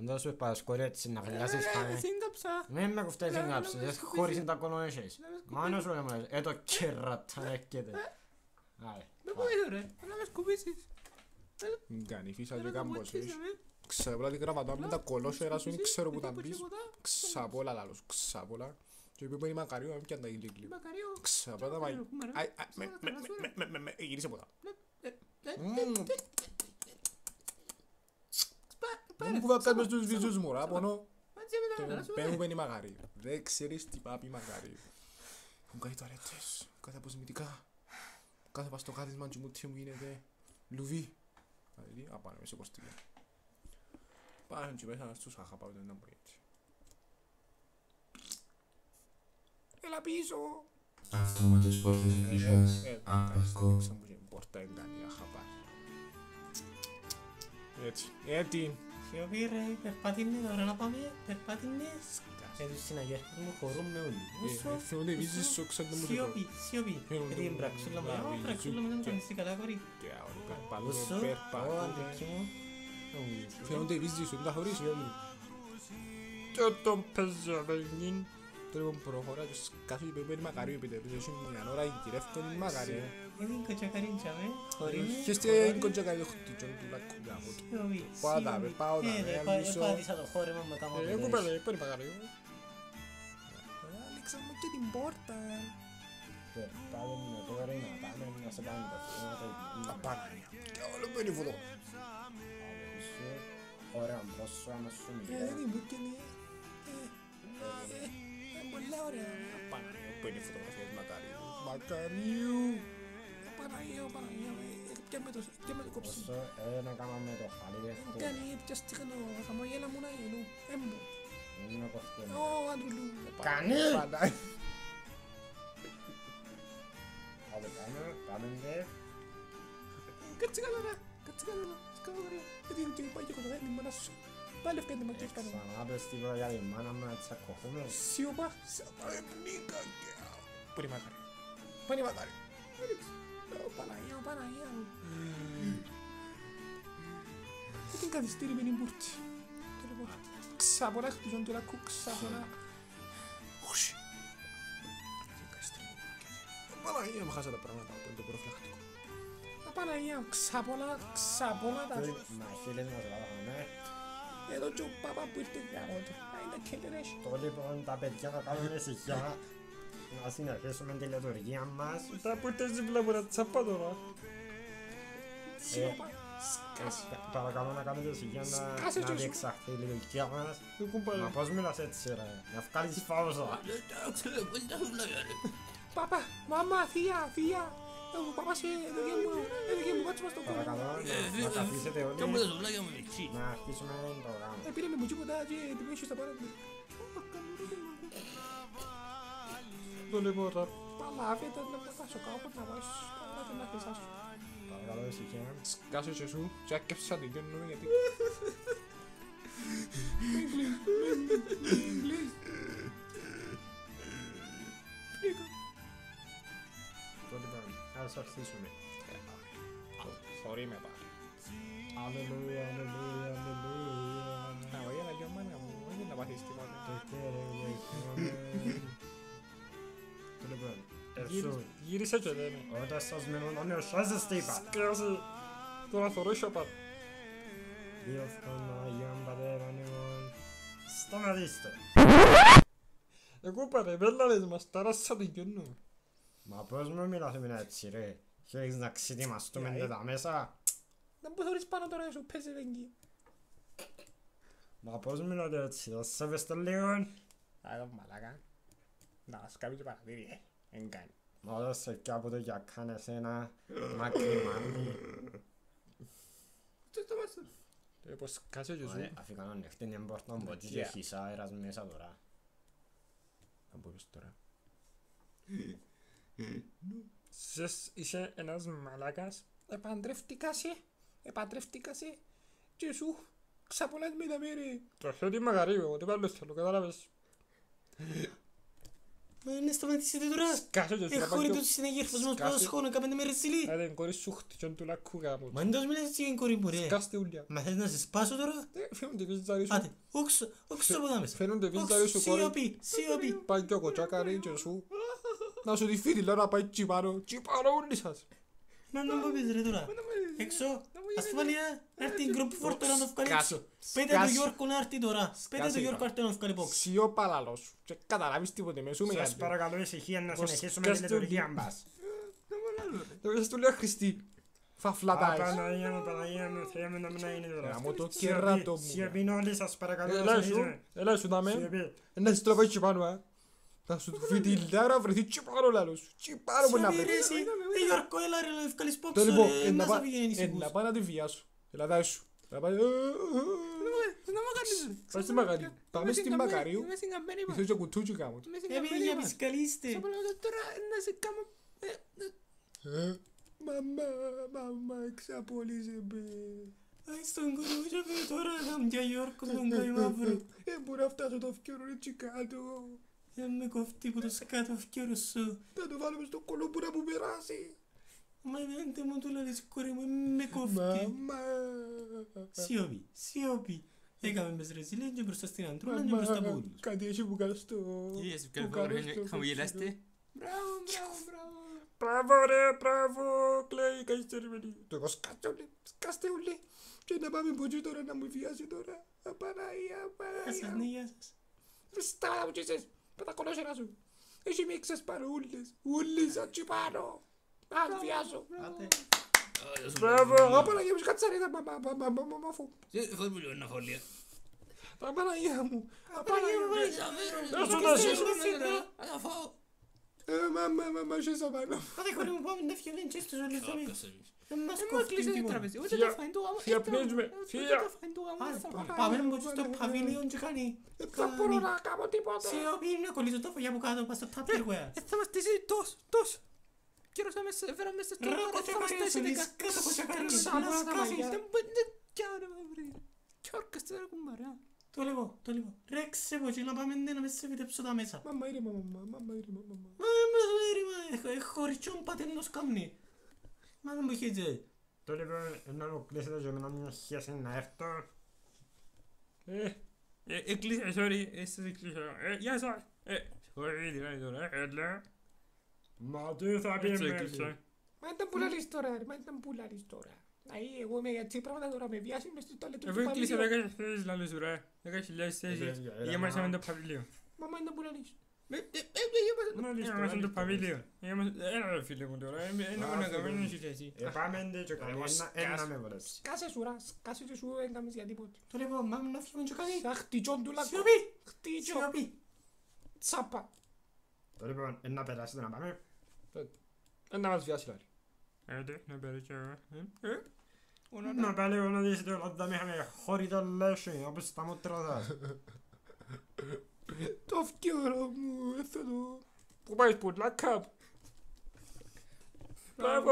Αν δώσουμε παρασκόρια έτσι να χαλιάσεις πάνε. Σύγκαψα. Μην με κουφτές σύγκαψες, χωρίς τα κονονέσες. Μάνο σου λέμε, το κερατα έρχεται. Με πού ρε, να με σκουπίσεις. Μην κάνει φύσα και κάμποσες. Ξαπόλα την κραβατά με τα κολόσερα σου, δεν ξέρω που τα μπεις. Ξαπόλα λάλος, ξαπόλα. Και είπε που είναι μακαριό, με πιάνε τα γλύκλι. Ξαπόλα τα μαγί. Γύρισε ποτά. Δεν μου κουβατάς μες τους βίζους μου, რა, πονώ. Πέμου πένει μαγαρί. Δεν ξέρεις τι πάπει μαγαρί. Μου κάνει τουαλέτες, κάθε αποσμητικά. Κάθε πας στο κάθισμα και μου τι μου γίνεται. Λουβί. Δηλαδή, απάνω, με σε κοστιλέ. Πάνε και μέσα στους αχαπάω, δεν μπορεί έτσι. Έλα πίσω. Αυτόματες πόρτες πίσω. Κάνεις το δείξα μου και η πόρτα έγκανε αχαπά. Έτσι, έτσι. Σιωπή ρε, περπάτηνε τώρα να πάμε, περπάτηνες. Έτσι συναγέρχονται μου χωρούν με όλοι. Φαίνονται βίζεις σου ξέρετε μου. Σιωπή, σιωπή. Γιατί την πραξούλα μου, πραξούλα μου δεν κάνεις τι καλά κορί. Όσο, ω αντίκη μου. Φαίνονται βίζεις σου, δεν τα χωρίς. Και τον πεζαβελνίν. Τώρα λοιπόν προχωρά και σκάσου και πρέπει μακαρίου επιτρέπεις. Έχει μια ώρα γυρεύκον είναι μακαρίου. Είναι κοτσακαρίντσα με, χωρίς με. Και στην κοτσακαρίου χτύτσον του λακκουλιά μου. Σιωπή, Πάτα με, πάω τα με, αλούσω. Πάτησα το χόρεμα με κάμα Εγώ πέλε, παίρνει μακαρίου. Άνοιξα μου και την πόρτα. Περπάτηνε τώρα να πάμε να σε πάμε τα φύγματα. Τα Παναγία. Και όλο μπαίνει φωτό. Ωραία, μπρος σου άμα σου μιλέ. Δεν μου και είναι. Πολλά ωραία. Παναγία, μπαίνει φωτογραφίες μακαρίου. Μακαρίου. Παναγία, Παναγία. Και με το κόψει. Όσο να κάναμε το χαλί αυτό. Κάνει πιαστήκα το χαμόγελα μου να γίνω. Έμπο. Είναι κοφτή. Ω, αντρουλού. Κάνει! Παναγία. Άντε πάμε και. Κάτσε καλά ρε. Κάτσε καλά ρε. Σκάβω ωραία. Γιατί είναι και πάει και κοντά την μάνα σου. Πάλι ευκέντε με και κάνω. Ξανά πες τίποτα για τη μάνα μου να τσακωθούμε. Σιωπά. Σιωπά ευνήκα και. Πού είναι μακάρι. Πού είναι μακάρι. Παναγία, Παναγία. Δεν καθυστήρι με την πούρτη. Ξαπολά χτυζόν του λακκού. Ξαπολά. Όχι. Παναγία μου χάσα τα πράγματα από το προφυλακτικό. Παναγία μου ξαπολά τα. Μα χίλες μας βάλαμε. Εδώ και ο παπά που ήρθε για αυτό. Είναι κέλερες. Το λοιπόν τα παιδιά θα κάνουμε ησυχία. Να συνεχίσουμε τη λειτουργία μας. Τα που ήρθες δίπλα μου να τσαπά τώρα. Σιωπά. Παρακαλώ να κάνετε ησυχία να διεξαχθεί η λειτουργία μας. Μα πώς μιλάς έτσι ρε. Να βγάλεις φάουσα. Παπά, μαμά, θεία. Ο παπάς έδωκε μου κάτσουμε στον κόμμα. Παρακαλώ να καθίσετε όλοι. Και μου τα σουβλάκια μου δεξί. Να αρχίσουμε το γράμμα. Πήρε με μουτσίποτα και την πέσω στα πάρα. Το λοιπόν ρε. Παλάβετε να πατάσω κάπου να βάζω. Παλάβετε να χρυσάσω. Παρακαλώ ησυχία. Σκάσω και σου και άκεψα την γιώνουμε γιατί. Τότε πάμε. Ας αρχίσουμε. Θωρεί με πάλι. Αλληλούια, αλληλούια, αλληλούια. Εγώ για να δυο μάνα μου, όχι να πάθεις τίποτα. Γύρισε και λέμε. Όταν σας μένουν ο νέος σας τι είπα. Σκάσε. Τώρα θωρώ σιωπά. Δύο Παναγιών Πατέρων ημών. Σταματήστε. Εγώ παρεμέλα λες μας, τώρα σαν την γιώνουμε. Μα πώς μου μιλάς εμένα έτσι ρε. Θέλεις να ξετοιμαστούμε εδώ μέσα. Δεν μου θωρείς πάνω τώρα σου πέσει εκεί. Μα πώς μιλάτε έτσι, θα σέβεστε λίγο. Άρα μαλάκα. Να σκάβει και παρατήρη, εν κάνει. Μα δεν σε κάποτε για κάνε εσένα. Μακριμάνι. Τι το μάσαι. Πως κάτσε και σου. Αφήκα να ανοιχτεί την πόρτα μου ότι και έχεις αέρας μέσα τώρα. Να μπορείς τώρα. Είσαι ένας μαλάκας. Επαντρεύτηκα σε και σου ξαπολάς με τα μέρη. Το χέρι μαγαρίου, εγώ δεν βάλω θέλω, κατάλαβες. Μα είναι σταματήσετε τώρα. Σκάσω και σου Έχω ρε το συναγέρφος μας πάνω σχόνο, 15 μέρες ζηλή. Άρα είναι κόρη σου χτυκιόν του λακκού γάμου. Μα εντός μιλάς έτσι είναι κορή μου ρε. Σκάστε ούλια. Μα θες να σε σπάσω τώρα. Φαίνονται βίζαροι σου. Άντε, όξω από δάμεσα. Φαίνονται βίζαροι σου κόρη. Σιωπή, σιωπή. Πάει και ο κοτσάκαρη και σου. Να σου τη φύγει λέω να πάει τσιπάρο. Τσιπάρο όλοι σας. Μα να μου πεις ρε τώρα. Έξω, ασφαλεία, να έρθει η γκρουπ φόρτο να το βγάλει έξω. Πέτε το Γιώργο να έρθει τώρα. Πέτε το Γιώργο να το βγάλει πόξ. Σιωπά λαλό σου. Και καταλάβεις τίποτε με σου με Σας παρακαλώ ησυχία να συνεχίσουμε την λειτουργία μας. Το του λέω Χριστί. Φαφλατάεις. Παναγία μου, Θεέ μου να μην είναι τώρα. Γαμώ το κεράτο μου. Σιωπήν όλοι σας παρακαλώ να Έλα σου, συνεχίσουμε. έλα σου δάμε. Σιωπή. Να σου τραβάει τσιπάνω, θα σου φύγει τη λάρα, βρεθεί τσιπάρο λάλο σου. Τσιπάρο που να Σιωπή ρε βρει. εσύ. Γιώργο έλα ρε να βγάλεις πόξ Το λοιπόν, ρε. Να σας βγαίνει σίγουρος. να πάει να τη βιάσω. Έλα δάει σου. Να πάει. Πάει στη Μακαρίου. Πάμε στη Μακαρίου. Ήθελες και κουτούτσι κάμω. Επειδή για πισκαλίστε. Μαμά, εξαπολύσε με. Άι στον κορούζα με τώρα γαμπιά Γιώργο τον καημαύρο. Μπορεί να φτάσω το φκιόρο έτσι κάτω. Δεν με κοφτεί που το σκάτω φκιόρο σου. Θα το βάλουμε στο κολόμπουρα που περάσει. Μα δεν μου το λες κόρη μου, με κοφτεί. Μαμά. Σιωπή, σιωπή. Έκαμε μες ρεζιλέν και μπροστά στην αντρούλα και μπροστά από όλους. Κάτι έχει που κάνω στο... Κυρίες και κύριοι, χαμογελάστε. Μπράβο ρε, μπράβο, κλαίει καθυστερημένη. Το έχω σκάστε ούλοι. Και να πάμε ποτζί τώρα να μου βιάσει τώρα. Απαναία, Γεια σας, ναι, απαναία. γεια σας. Στάματα μου τσίσες, πέτα κολόσερα σου. Εσύ με ξεσπάρω ούλες, ούλες σαν τσιπάνω. Αν βιάσω. Άντε. Μπράβο, απαναία μου σκατσαρίδα, αφού. Έχω μιλιόνα φωλία. Απαναία μου, Απαναία μου, Θα φάω. Μαμά, είσαι σαν πάνω. Άντε κόρη μου, πάμε να φύγουμε και στους όλους το μήνυμα. Δεν μας Μα κόφτει κλείσε την τίποτα. τραπέζι. Ούτε το φάει του γάμου. Θεία, πνίζουμε, θεία. Πάμε να μπω στο παβίλιον και κάνει. Δεν μπορώ να κάνω τίποτα. Σιωπή, να κολλήσω το φωλιά που κάτω, πας στο Tupperware. Θα μας τύσει τόσο. Καιρός θα με φέρω μέσα στο Ρε, ρόλο. θα μας τέσει δεκα. Κάτω κοτσακάρι, να σκάσεις. Το λέγω. Ρέξε πω και να πάμε να με σε βιτέψω τα μέσα. Μαμά, ήρεμα, μαμά. Έχω ριτσόν πατέρνος κάμνη. Μα δεν μου είχε έτσι. Το λοιπόν να μου κλείσετε και εμένα μια σχέση να έρθω. Εκλείσα, sorry, σας εκλείσα. Γεια σας. Sorry, τι κάνει τώρα, έλα. Μα τι θα πει Έτσι μέσα. έκλεισα. Μα ήταν που λαλείς τώρα, ρε, μα ήταν που λαλείς τώρα. Εγώ είμαι για τσί πράγματα τώρα με βιάσει μες στο τουαλέτο του Εγώ έκλεισα παβιλίου. 10.000 θέσεις λάλος τώρα. 10.000 θέσεις. Έλα, Γεμάσαμε μα. το παβιλίο. Μαμά ήταν που λαλείς. Γεμάσαμε το παβιλίο. Έλα ρε φίλε μου τώρα, είναι μονακαμένος είσαι εσύ. Πάμε ντε και κάνει ένα με βολέψει. Σκάσε σου ρε, σκάσε και σου έκαμες για τίποτε. Το λέγω, πάμε να φύγουμε και κάνει. Σαν χτυτσόν του λακκού. Σιωπή, Χτυτσό. σιωπή. Τσάπα. Το λοιπόν να περάσετε να πάμε. Να μας βιάσει λάρι. Άντε, να πάρω κι εγώ. Να πάλι εγώ να δεις το λάδι με είχαμε χώρι τα λέσχη όπως στα μούτρα σας. Το φκιόρο μου, θα το... Πού πάει που λακκάπ. Μπράβο.